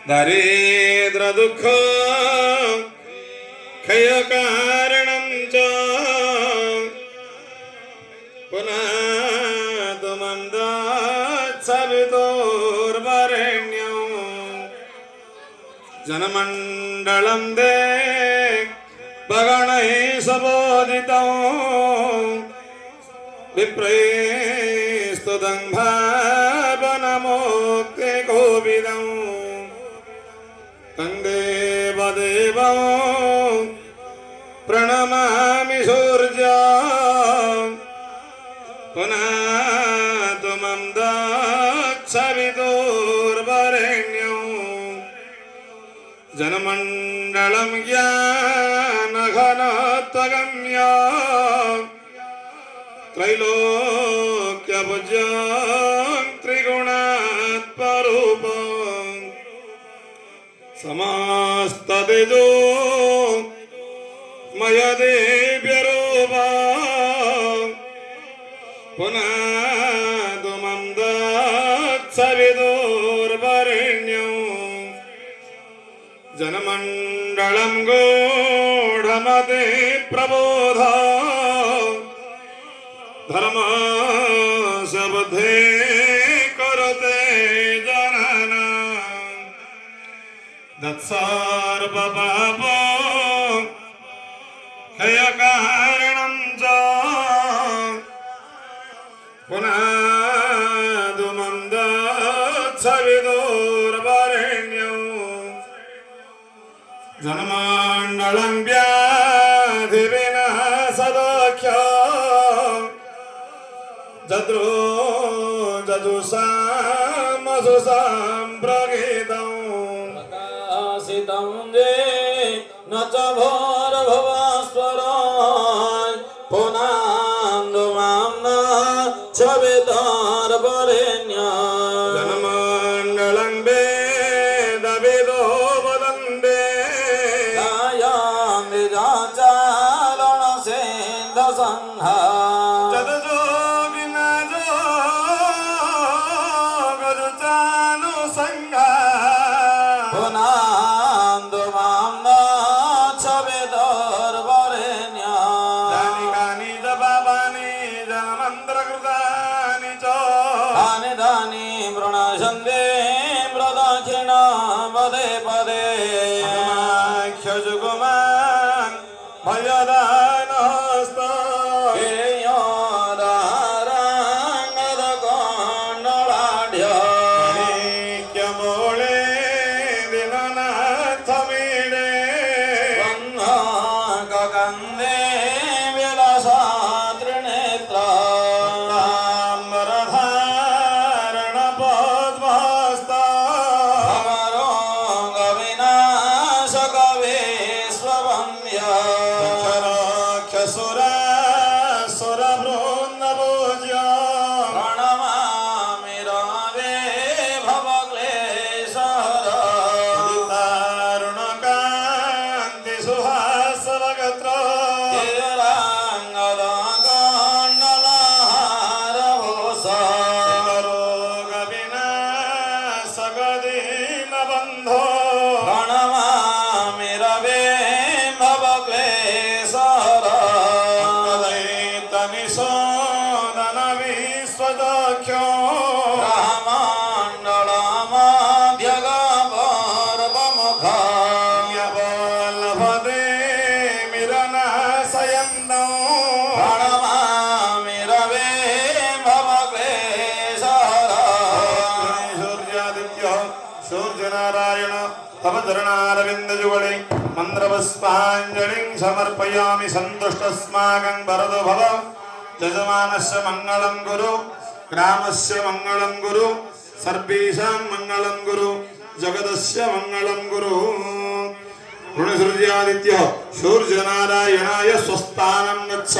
दारिद्र दुःख क्षय कारणं च पुनातुमं दत्सवितुर्वरेण्यं जनमण्डलं दे भगणैः सबोधितं विप्रैस्तुतं भावनमोक्तिकोविदं तं देवदेवं प्रणमामि सूर्यं पुनातुमं दत्सवितुर्वरेण्यं जनमण्डलं ज्ञानघनत्वगम्यं त्रैलोक्यपूज्यं त्रिगुणात्मरूपं समस्ततेजो मयदेव्यरूपं पुनातुमं दत्सवितुर्वरेण्यं जनमण्डलं गूढमते प्रबोध धर्मस्य बुद्धे करते जनना दत्सर्वपाप क्षयकारणं च पुनातुमं दत्सवितुर्वरेण्यं जनमण्डलं व्याधिविनाशदोषं जद्रो जजुषामजुषां प्रगीतं प्रकाशितं दे न च भोरभुवस्वराय पुनातुमं दत्सवितुर्वरेण्यं जनमण्डलं वेदविदो वदन्ते गायां विजाचारणसेन्दसंहा पुनातुमं दत्सवितुर्वरेण्यं दानि जपानि जनमन्त्रकृतानि च तानि तानि वृणशन्ते प्रदक्षिणा पदे पदे क्षजुगुमान् भयदानहस्त गिर्योदाराङ्गदकोण्डलाढ्य माणिक्यमौळे दीननाथमीडे बन्धककन्दे विलसात्रिनेत्र ताम्रधारणपद्महस्त अमरोगविनाशकविश्ववन्द्य सुरवृन्दपूज्य प्रणमामि रावे भवक्लेशहर दारुणकान्ति सुहासवगत्र चिराङ्गदकोण्डलहारभूषा रोगविनाशकदीनबन्धो प्रणमामि रवे भवक्लेशहर तनिशोदनविश्वदख्यो ब्रह्मण्डलमध्यगपर्वमुख यवल्लभदे मिरनाशयन्तौ प्रणमामि रवे भवक्लेशहर सूर्यादित्य सूर्यनारायण तव चरणारविन्दयुगळे मन्त्रपुष्पाञ्जलिं समर्पयामि सन्तुष्टस्माकं वरदो भव यजमानस्य मङ्गलं गुरु ग्रामस्य मङ्गलं गुरु सर्वेषां मङ्गलं गुरु जगदस्य मङ्गलं गुरु सूर्यादित्य सूर्यनारायणाय स्वस्थानं गच्छ।